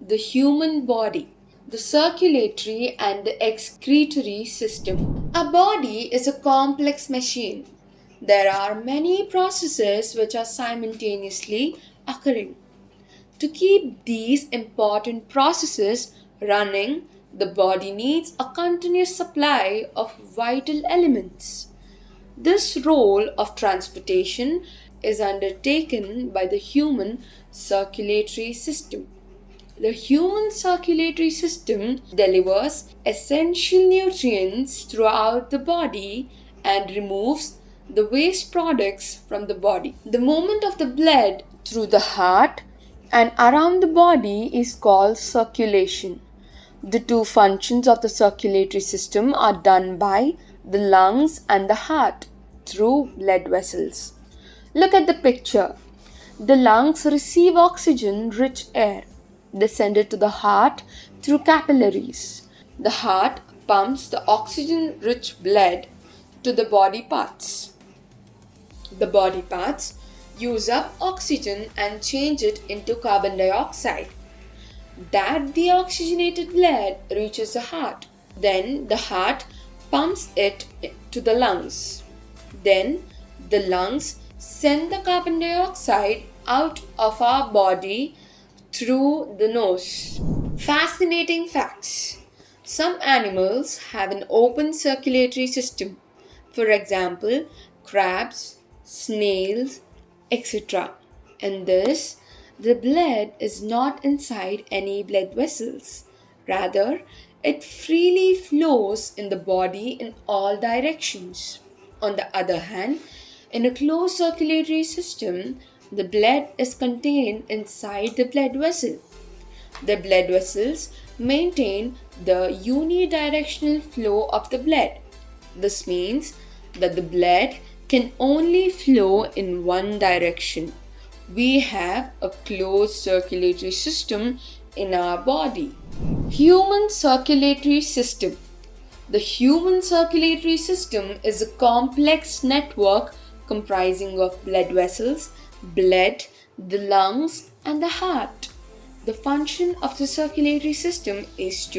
the human body, the circulatory and the excretory system. A body is a complex machine. There are many processes which are simultaneously occurring. To keep these important processes running, the body needs a continuous supply of vital elements. This role of transportation is undertaken by the human circulatory system. The human circulatory system delivers essential nutrients throughout the body and removes the waste products from the body. The movement of the blood through the heart and around the body is called circulation. The two functions of the circulatory system are done by the lungs and the heart through blood vessels. Look at the picture. The lungs receive oxygen-rich air. They send it to the heart through capillaries. The heart pumps the oxygen-rich blood to the body parts. The body parts use up oxygen and change it into carbon dioxide. That deoxygenated blood reaches the heart. Then the heart pumps it to the lungs. Then the lungs send the carbon dioxide out of our body through the nose. Fascinating facts. Some animals have an open circulatory system. For example, crabs, snails, etc. In this, the blood is not inside any blood vessels. Rather, it freely flows in the body in all directions. On the other hand, in a closed circulatory system, the blood is contained inside the blood vessel. The blood vessels maintain the unidirectional flow of the blood. This means that the blood can only flow in one direction. We have a closed circulatory system in our body. Human circulatory system. The human circulatory system is a complex network comprising of blood vessels, blood, the lungs, and the heart. The function of the circulatory system is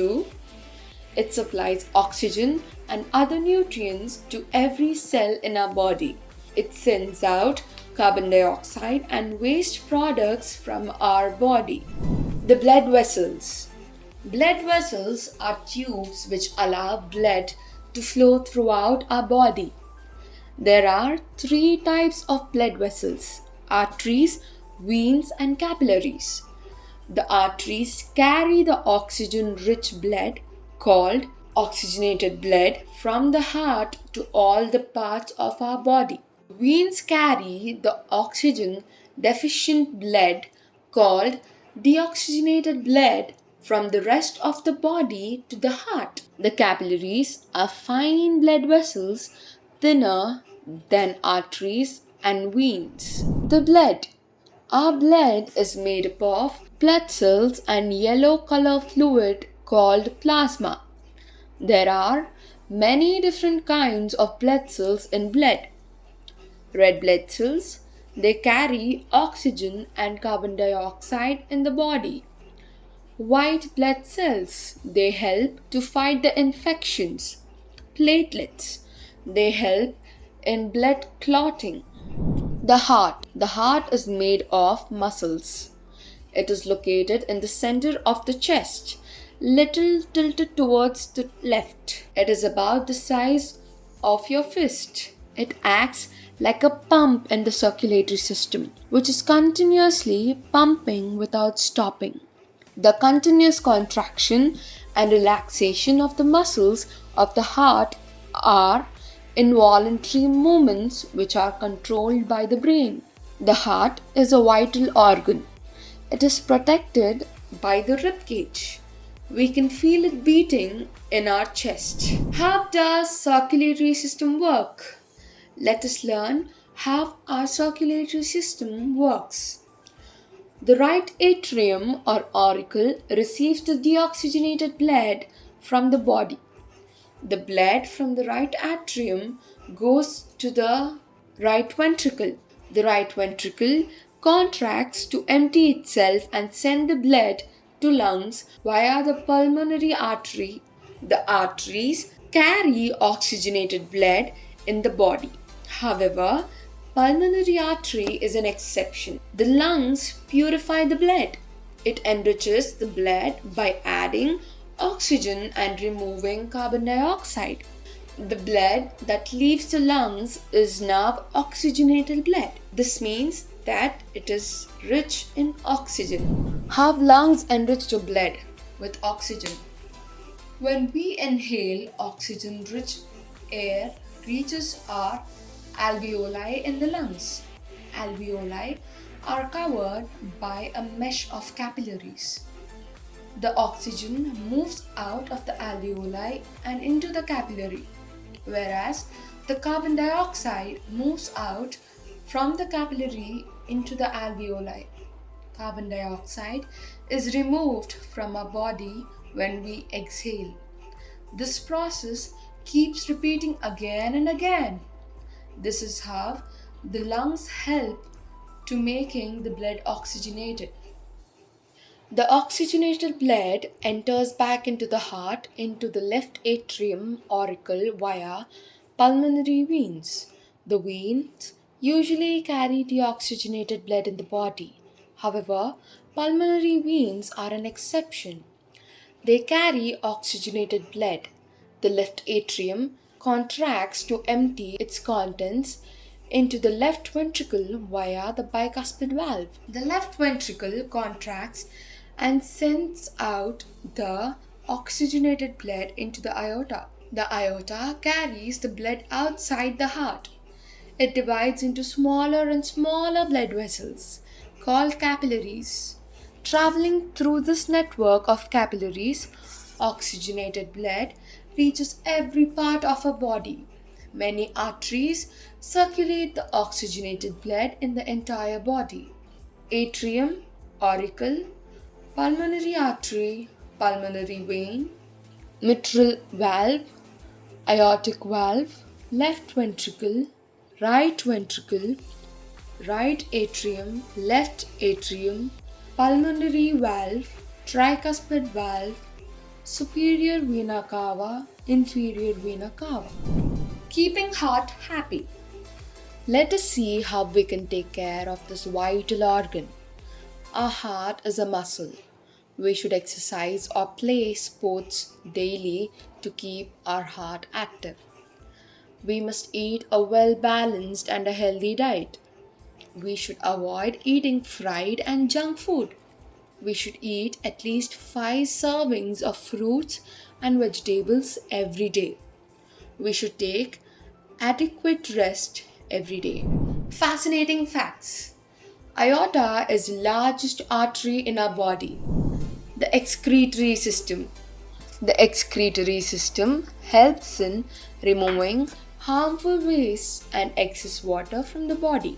it supplies oxygen and other nutrients to every cell in our body. It sends out carbon dioxide and waste products from our body. The blood vessels. Blood vessels are tubes which allow blood to flow throughout our body. There are three types of blood vessels: arteries, veins, and capillaries. The arteries carry the oxygen-rich blood called oxygenated blood from the heart to all the parts of our body. Veins carry the oxygen deficient blood called deoxygenated blood from the rest of the body to the heart. The capillaries are fine blood vessels thinner than arteries and veins. The blood. Our blood is made up of blood cells and yellow color fluid called plasma. There are many different kinds of blood cells in blood. Red blood cells, they carry oxygen and carbon dioxide in the body. White blood cells, they help to fight the infections. Platelets, they help in blood clotting. The heart. The heart is made of muscles. It is located in the center of the chest, little tilted towards the left. It is about the size of your fist. It acts like a pump in the circulatory system, which is continuously pumping without stopping. The continuous contraction and relaxation of the muscles of the heart are involuntary movements which are controlled by the brain. The heart is a vital organ. It is protected by the rib cage. We can feel it beating in our chest. How does circulatory system work? Let us learn how our circulatory system works. The right atrium or auricle receives the deoxygenated blood from the body. The blood from the right atrium goes to the right ventricle. The right ventricle contracts to empty itself and send the blood to lungs via the pulmonary artery. The arteries carry oxygenated blood in the body. However, pulmonary artery is an exception. The lungs purify the blood. It enriches the blood by adding oxygen and removing carbon dioxide. The blood that leaves the lungs is now oxygenated blood. This means that it is rich in oxygen. How lungs enrich the blood with oxygen? When we inhale, oxygen rich air reaches our alveoli in the lungs. Alveoli are covered by a mesh of capillaries. The oxygen moves out of the alveoli and into the capillary, whereas the carbon dioxide moves out from the capillary into the alveoli. Carbon dioxide is removed from our body when we exhale. This process keeps repeating again and again. This is how the lungs help to making the blood oxygenated. The oxygenated blood enters back into the heart into the left atrium auricle via pulmonary veins. The veins usually carry deoxygenated blood in the body. However, pulmonary veins are an exception. They carry oxygenated blood. The left atrium contracts to empty its contents into the left ventricle via the bicuspid valve. The left ventricle contracts and sends out the oxygenated blood into the aorta. The aorta carries the blood outside the heart. It divides into smaller and smaller blood vessels called capillaries. Traveling through this network of capillaries, oxygenated blood reaches every part of our body. Many arteries circulate the oxygenated blood in the entire body. Atrium, auricle, pulmonary artery, pulmonary vein, mitral valve, aortic valve, left ventricle, right left atrium, pulmonary valve, tricuspid valve, superior vena cava, inferior vena cava. Keeping heart happy. Let us see how we can take care of this vital organ. Our heart is a muscle. We should exercise or play sports daily to keep our heart active. We must eat a well-balanced and a healthy diet. We should avoid eating fried and junk food. We should eat at least 5 servings of fruits and vegetables every day. We should take adequate rest every day. Fascinating facts. Aorta is the largest artery in our body. The excretory system. The excretory system helps in removing harmful waste and excess water from the body.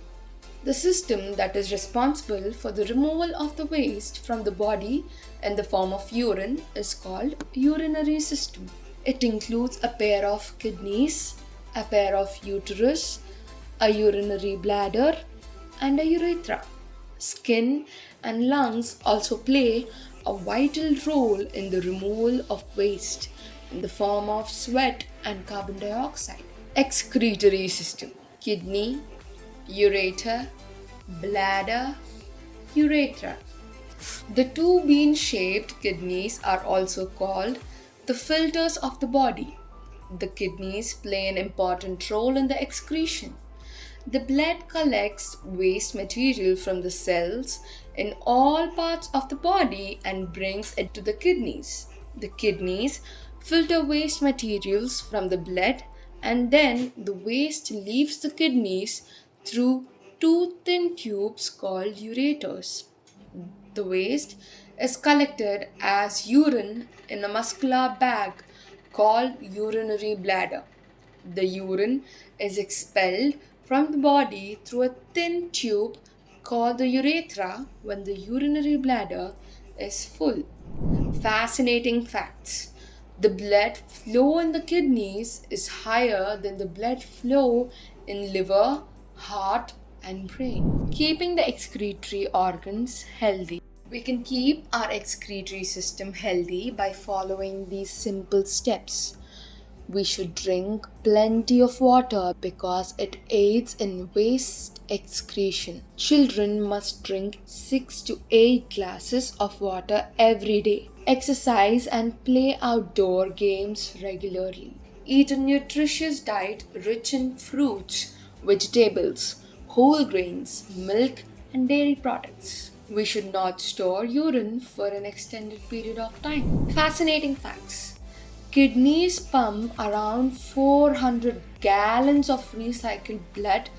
The system that is responsible for the removal of the waste from the body in the form of urine is called urinary system. It includes a pair of kidneys, a pair of uterus, a urinary bladder, and a urethra. Skin and lungs also play a vital role in the removal of waste in the form of sweat and carbon dioxide. Excretory system. Kidney, ureter, bladder, urethra. The two bean-shaped kidneys are also called the filters of the body. The kidneys play an important role in the excretion. The blood collects waste material from the cells in all parts of the body and brings it to the kidneys. The kidneys filter waste materials from the blood, and then the waste leaves the kidneys through two thin tubes called ureters. The waste is collected as urine in a muscular bag called urinary bladder. The urine is expelled from the body through a thin tube called the urethra when the urinary bladder is full. Fascinating facts. The blood flow in the kidneys is higher than the blood flow in liver, heart, and brain. Keeping the excretory organs healthy. We can keep our excretory system healthy by following these simple steps. We should drink plenty of water because it aids in waste excretion. Children must drink 6 to 8 glasses of water every day. Exercise and play outdoor games regularly. Eat a nutritious diet rich in fruits, vegetables, whole grains, milk, and dairy products. We should not store urine for an extended period of time. Fascinating facts. Kidneys pump around 400 gallons of recycled blood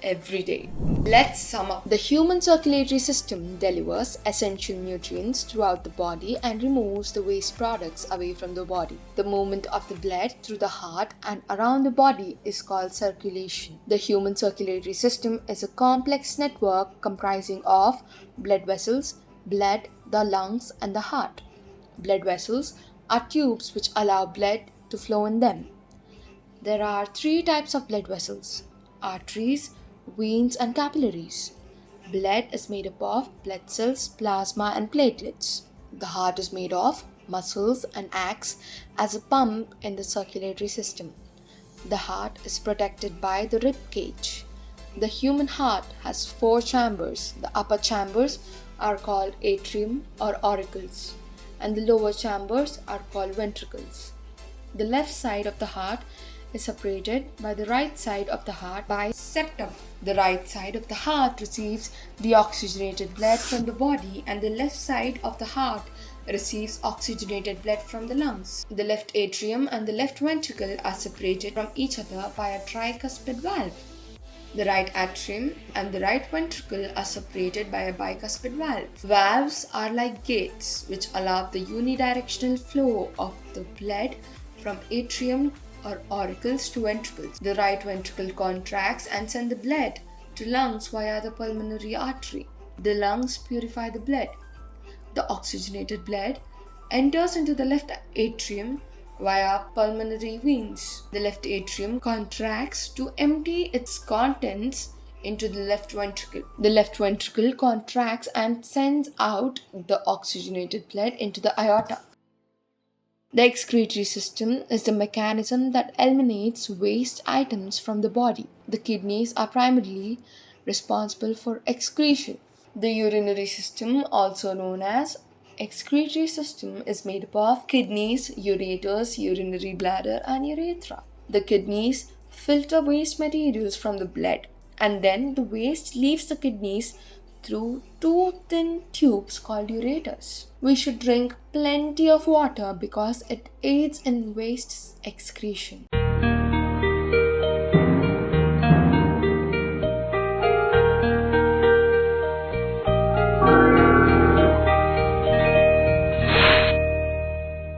every day. Let's sum up. The human circulatory system delivers essential nutrients throughout the body and removes the waste products away from the body. The movement of the blood through the heart and around the body is called circulation. The human circulatory system is a complex network comprising of blood vessels, blood, the lungs, and the heart. Blood vessels are tubes which allow blood to flow in them. There are 3 types of blood vessels: arteries, veins, and capillaries. Blood is made up of blood cells, plasma, and platelets. The heart is made of muscles and acts as a pump in the circulatory system. The heart is protected by the rib cage. The human heart has 4 chambers. The upper chambers are called atrium or auricles, and the lower chambers are called ventricles. The left side of the heart is separated by the right side of the heart by septum. The right side of the heart receives the oxygenated blood from the body, and the left side of the heart receives oxygenated blood from the lungs. The left atrium and the left ventricle are separated from each other by a tricuspid valve. The right atrium and the right ventricle are separated by a bicuspid valve. Valves are like gates which allow the unidirectional flow of the blood from atrium or auricles to ventricles. The right ventricle contracts and sends the blood to lungs via the pulmonary artery. The lungs purify the blood. The oxygenated blood enters into the left atrium via pulmonary veins. The left atrium contracts to empty its contents into the left ventricle. The left ventricle contracts and sends out the oxygenated blood into the aorta. The excretory system is the mechanism that eliminates waste items from the body. The kidneys are primarily responsible for excretion. The urinary system, also known as excretory system, is made up of kidneys, ureters, urinary bladder, and urethra. The kidneys filter waste materials from the blood, and then the waste leaves the kidneys through 2 thin tubes called ureters. We should drink plenty of water because it aids in waste excretion.